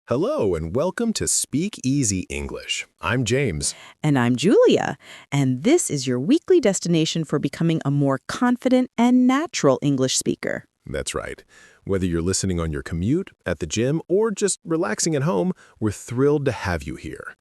Hello and welcome to Speak Easy English. I'm James. And I'm Julia, and this is your weekly destination for becoming a more confident and natural English speaker. That's right. Whether you're listening on your commute, at the gym, or just relaxing at home, we're thrilled to have you here.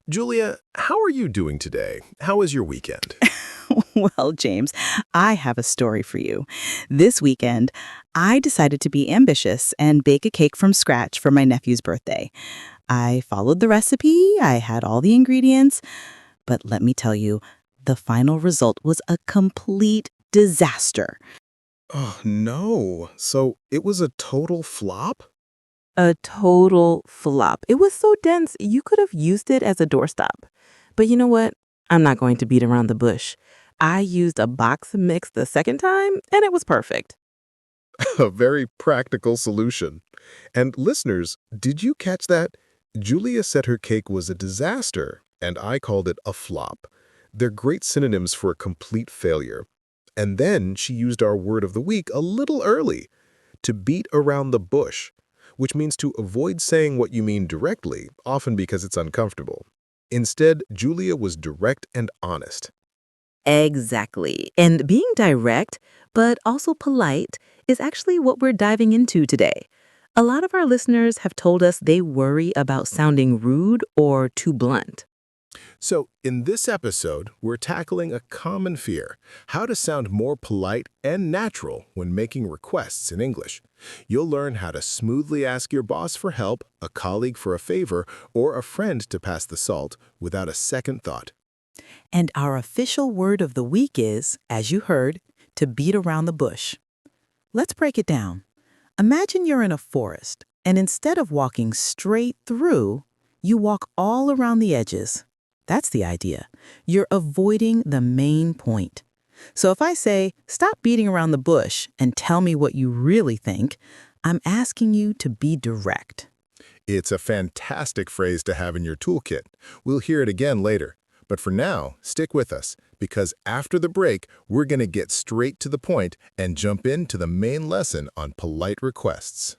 Julia, how are you doing today? How was your weekend? Well, James, I have a story for you. This weekend, I decided to be ambitious and bake a cake from scratch for my nephew's birthday. I followed the recipe, I had all the ingredients, but let me tell you, the final result was a complete disaster. Oh, no. So it was a total flop? A total flop. It was so dense, you could have used it as a doorstop. But you know what? I'm not going to beat around the bush. I used a box mix the second time, and it was perfect. A very practical solution. And listeners, did you catch that? Julia said her cake was a disaster, and I called it a flop. They're great synonyms for a complete failure. And then she used our word of the week a little early, to beat around the bush, which means to avoid saying what you mean directly, often because it's uncomfortable. Instead, Julia was direct and honest. Exactly. And being direct, but also polite, is actually what we're diving into today. A lot of our listeners have told us they worry about sounding rude or too blunt. So, in this episode, we're tackling a common fear, how to sound more polite and natural when making requests in English. You'll learn how to smoothly ask your boss for help, a colleague for a favor, or a friend to pass the salt without a second thought. And our official word of the week is, as you heard, to beat around the bush. Let's break it down. Imagine you're in a forest, and instead of walking straight through, you walk all around the edges. That's the idea. You're avoiding the main point. So if I say, stop beating around the bush and tell me what you really think, I'm asking you to be direct. It's a fantastic phrase to have in your toolkit. We'll hear it again later. But for now, stick with us, because after the break, we're going to get straight to the point and jump into the main lesson on polite requests.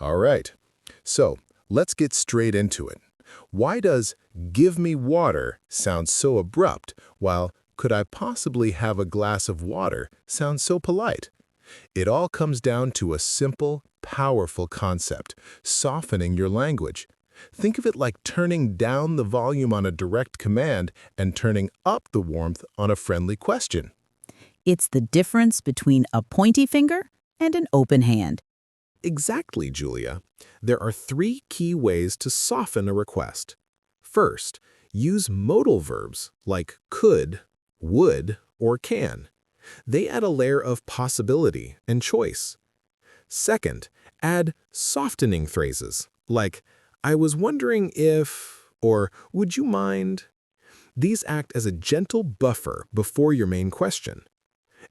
All right, so let's get straight into it. Why does "give me water" sound so abrupt, while "could I possibly have a glass of water" sound so polite? It all comes down to a simple, powerful concept: softening your language. Think of it like turning down the volume on a direct command and turning up the warmth on a friendly question. It's the difference between a pointy finger and an open hand. Exactly, Julia. There are three key ways to soften a request. First, use modal verbs like could, would, or can. They add a layer of possibility and choice. Second, add softening phrases like I was wondering if, or would you mind? These act as a gentle buffer before your main question.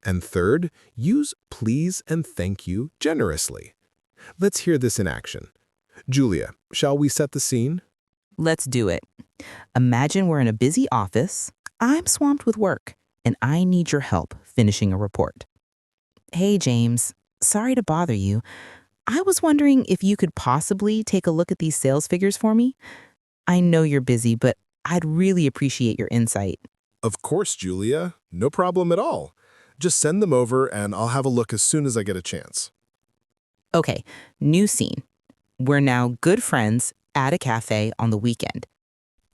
And third, use please and thank you generously. Let's hear this in action. Julia, shall we set the scene? Let's do it. Imagine we're in a busy office. I'm swamped with work, and I need your help finishing a report. Hey, James. Sorry to bother you. I was wondering if you could possibly take a look at these sales figures for me. I know you're busy, but I'd really appreciate your insight. Of course, Julia. No problem at all. Just send them over and I'll have a look as soon as I get a chance. Okay, new scene. We're now good friends at a cafe on the weekend.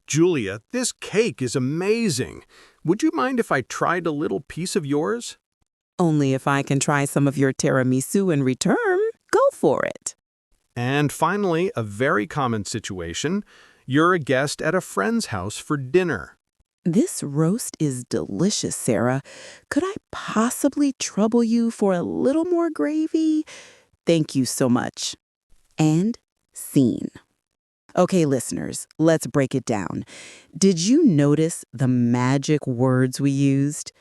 Julia, this cake is amazing. Would you mind if I tried a little piece of yours? Only if I can try some of your tiramisu in return. Go for it. And finally, a very common situation. You're a guest at a friend's house for dinner. This roast is delicious, Sarah. Could I possibly trouble you for a little more gravy? Thank you so much. And scene. Okay, listeners, let's break it down. Did you notice the magic words we used?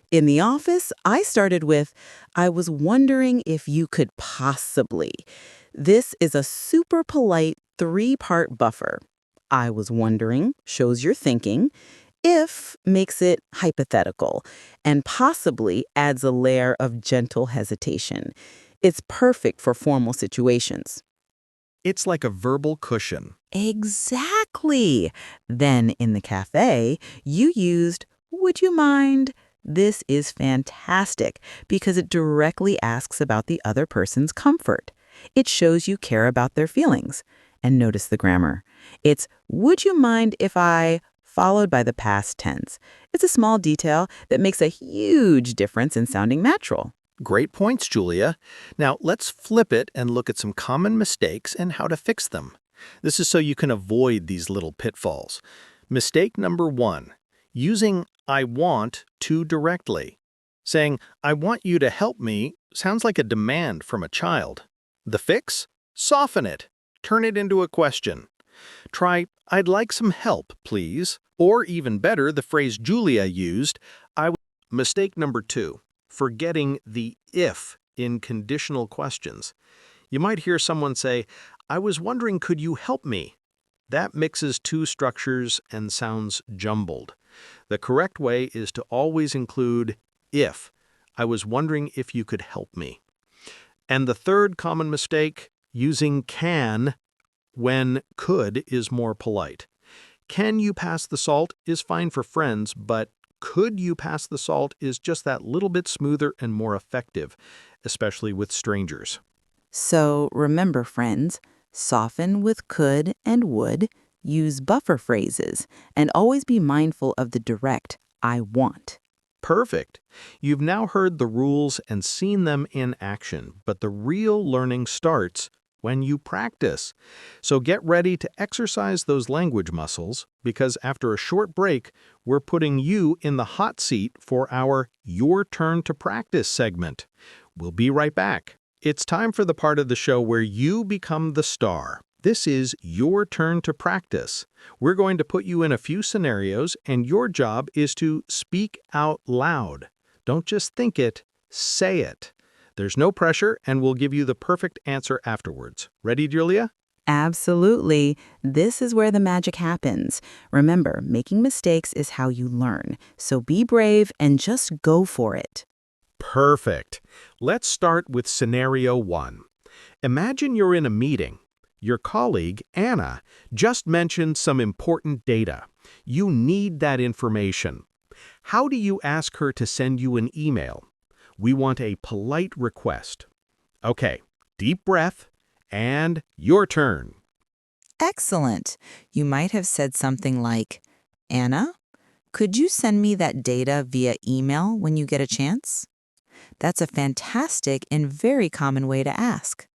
In the office, I started with, I was wondering if you could possibly. This is a super polite three-part buffer. I was wondering shows you're thinking. If makes it hypothetical, and possibly adds a layer of gentle hesitation. It's perfect for formal situations. It's like a verbal cushion. Exactly. Then in the cafe, you used, would you mind? This is fantastic because it directly asks about the other person's comfort. It shows you care about their feelings. And notice the grammar. It's, would you mind if I, followed by the past tense. It's a small detail that makes a huge difference in sounding natural. Great points, Julia. Now, let's flip it and look at some common mistakes and how to fix them. This is so you can avoid these little pitfalls. Mistake number 1, using I want too directly. Saying, I want you to help me sounds like a demand from a child. The fix? Soften it. Turn it into a question. Try, I'd like some help, please. Or even better, the phrase Julia used, Mistake number 2. Forgetting the if in conditional questions. You might hear someone say, I was wondering, could you help me? That mixes two structures and sounds jumbled. The correct way is to always include if. I was wondering if you could help me. And the third common mistake, using can when could is more polite. Can you pass the salt is fine for friends, but could you pass the salt is just that little bit smoother and more effective, especially with strangers. So remember, friends, soften with could and would, use buffer phrases, and always be mindful of the direct I want. Perfect. You've now heard the rules and seen them in action, but the real learning starts when you practice. So get ready to exercise those language muscles, because after a short break, we're putting you in the hot seat for our Your Turn to Practice segment. We'll be right back. It's time for the part of the show where you become the star. This is Your Turn to Practice. We're going to put you in a few scenarios, and your job is to speak out loud. Don't just think it, say it. There's no pressure, and we'll give you the perfect answer afterwards. Ready, Julia? Absolutely. This is where the magic happens. Remember, making mistakes is how you learn. So be brave and just go for it. Perfect. Let's start with scenario 1. Imagine you're in a meeting. Your colleague, Anna, just mentioned some important data. You need that information. How do you ask her to send you an email? We want a polite request. Okay, deep breath, and your turn. Excellent. You might have said something like, Anna, could you send me that data via email when you get a chance? That's a fantastic and very common way to ask.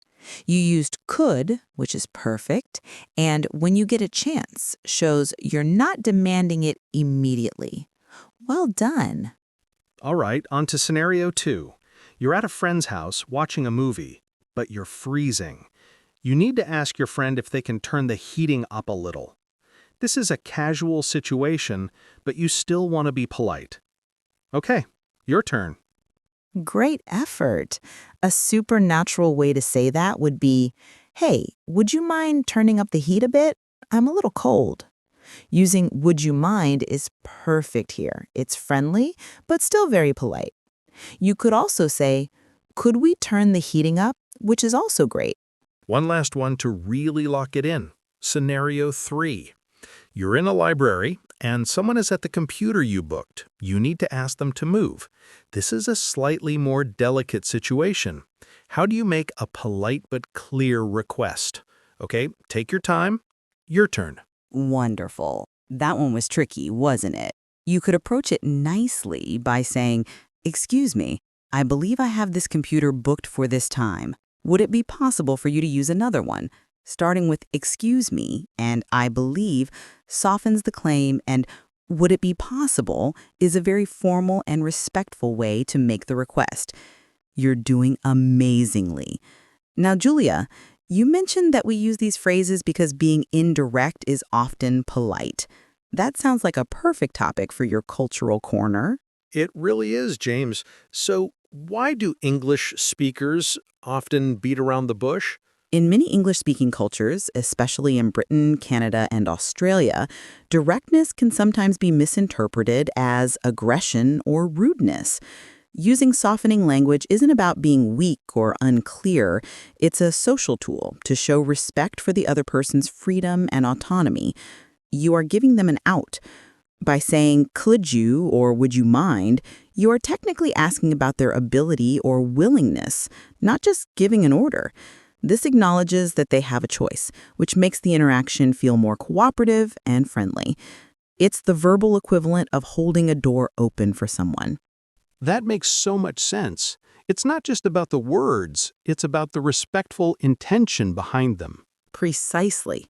You used could, which is perfect, and when you get a chance shows you're not demanding it immediately. Well done. All right, on to scenario 2. You're at a friend's house watching a movie, but you're freezing. You need to ask your friend if they can turn the heating up a little. This is a casual situation, but you still want to be polite. Okay, your turn. Great effort. A supernatural way to say that would be, hey, would you mind turning up the heat a bit? I'm a little cold. Using would you mind is perfect here. It's friendly, but still very polite. You could also say, could we turn the heating up, which is also great. One last one to really lock it in. Scenario 3. You're in a library, and someone is at the computer you booked. You need to ask them to move. This is a slightly more delicate situation. How do you make a polite but clear request? Okay, take your time. Your turn. Wonderful. That one was tricky, wasn't it? You could approach it nicely by saying, excuse me, I believe I have this computer booked for this time. Would it be possible for you to use another one? Starting with excuse me and I believe softens the claim, and would it be possible is a very formal and respectful way to make the request. You're doing amazingly. Now, Julia, you mentioned that we use these phrases because being indirect is often polite. That sounds like a perfect topic for your cultural corner. It really is, James. So why do English speakers often beat around the bush? In many English-speaking cultures, especially in Britain, Canada, and Australia, directness can sometimes be misinterpreted as aggression or rudeness. Using softening language isn't about being weak or unclear. It's a social tool to show respect for the other person's freedom and autonomy. You are giving them an out. By saying, could you or would you mind, you are technically asking about their ability or willingness, not just giving an order. This acknowledges that they have a choice, which makes the interaction feel more cooperative and friendly. It's the verbal equivalent of holding a door open for someone. That makes so much sense. It's not just about the words, it's about the respectful intention behind them. Precisely.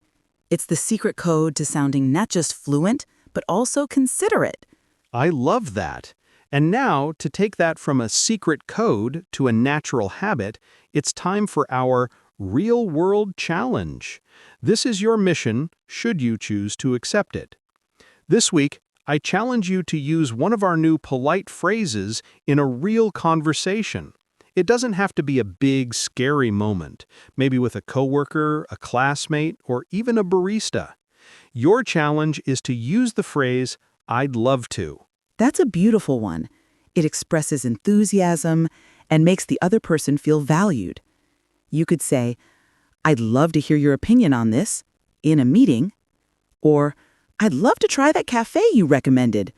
It's the secret code to sounding not just fluent, but also considerate. I love that. And now, to take that from a secret code to a natural habit, it's time for our real-world challenge. This is your mission, should you choose to accept it. This week, I challenge you to use one of our new polite phrases in a real conversation. It doesn't have to be a big, scary moment, maybe with a coworker, a classmate, or even a barista. Your challenge is to use the phrase, "I'd love to." That's a beautiful one. It expresses enthusiasm and makes the other person feel valued. You could say, I'd love to hear your opinion on this in a meeting, or I'd love to try that cafe you recommended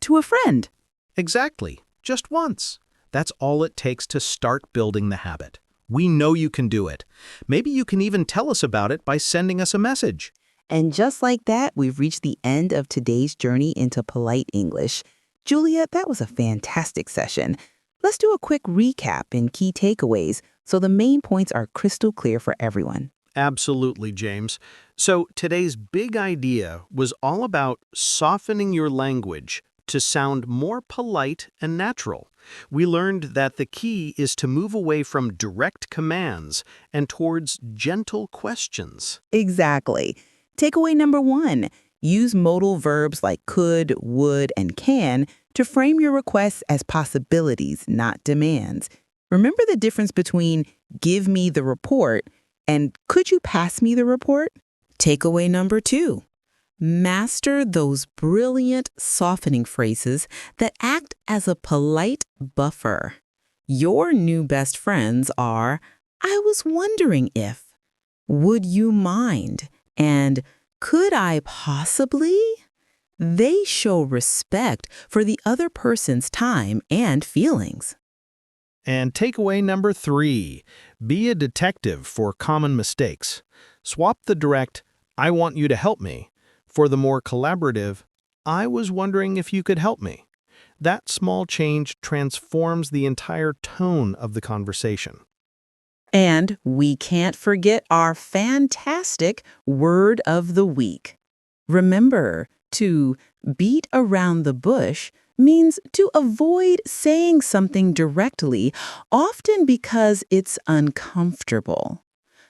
to a friend. Exactly. Just once. That's all it takes to start building the habit. We know you can do it. Maybe you can even tell us about it by sending us a message. And just like that, we've reached the end of today's journey into polite English. Julia, that was a fantastic session. Let's do a quick recap and key takeaways so the main points are crystal clear for everyone. Absolutely, James. So today's big idea was all about softening your language to sound more polite and natural. We learned that the key is to move away from direct commands and towards gentle questions. Exactly. Takeaway number 1, use modal verbs like could, would, and can to frame your requests as possibilities, not demands. Remember the difference between give me the report and could you pass me the report? Takeaway number 2, master those brilliant softening phrases that act as a polite buffer. Your new best friends are, I was wondering if, would you mind, and could I possibly? They show respect for the other person's time and feelings. And takeaway number 3, be a detective for common mistakes. Swap the direct, I want you to help me, for the more collaborative, I was wondering if you could help me. That small change transforms the entire tone of the conversation. And we can't forget our fantastic word of the week. Remember, to beat around the bush means to avoid saying something directly, often because it's uncomfortable.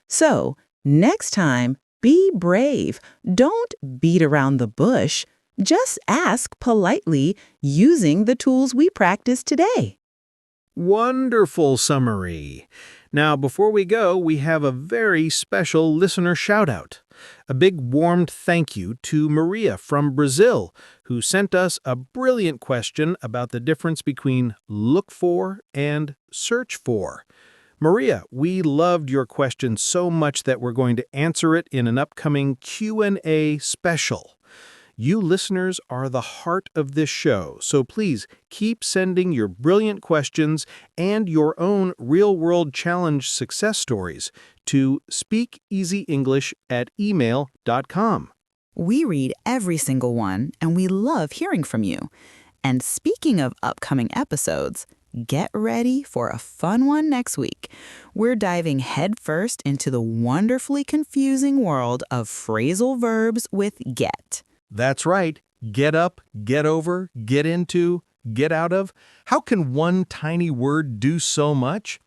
So, next time, be brave. Don't beat around the bush. Just ask politely using the tools we practiced today. Wonderful summary. Now, before we go, we have a very special listener shout-out. A big warm thank you to Maria from Brazil, who sent us a brilliant question about the difference between look for and search for. Maria, we loved your question so much that we're going to answer it in an upcoming Q&A special. You listeners are the heart of this show, so please keep sending your brilliant questions and your own real-world challenge success stories to speakeasyenglish@email.com. We read every single one, and we love hearing from you. And speaking of upcoming episodes, get ready for a fun one next week. We're diving headfirst into the wonderfully confusing world of phrasal verbs with get. That's right. Get up, get over, get into, get out of. How can one tiny word do so much?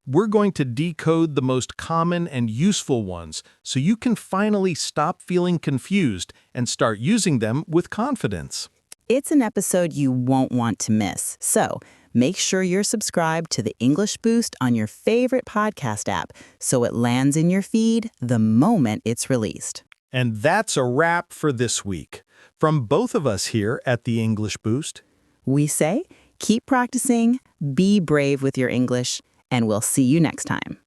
We're going to decode the most common and useful ones so you can finally stop feeling confused and start using them with confidence. It's an episode you won't want to miss, so make sure you're subscribed to the English Boost on your favorite podcast app so it lands in your feed the moment it's released. And that's a wrap for this week. From both of us here at the English Boost, We say, Keep practicing, be brave with your English, and we'll see you next time.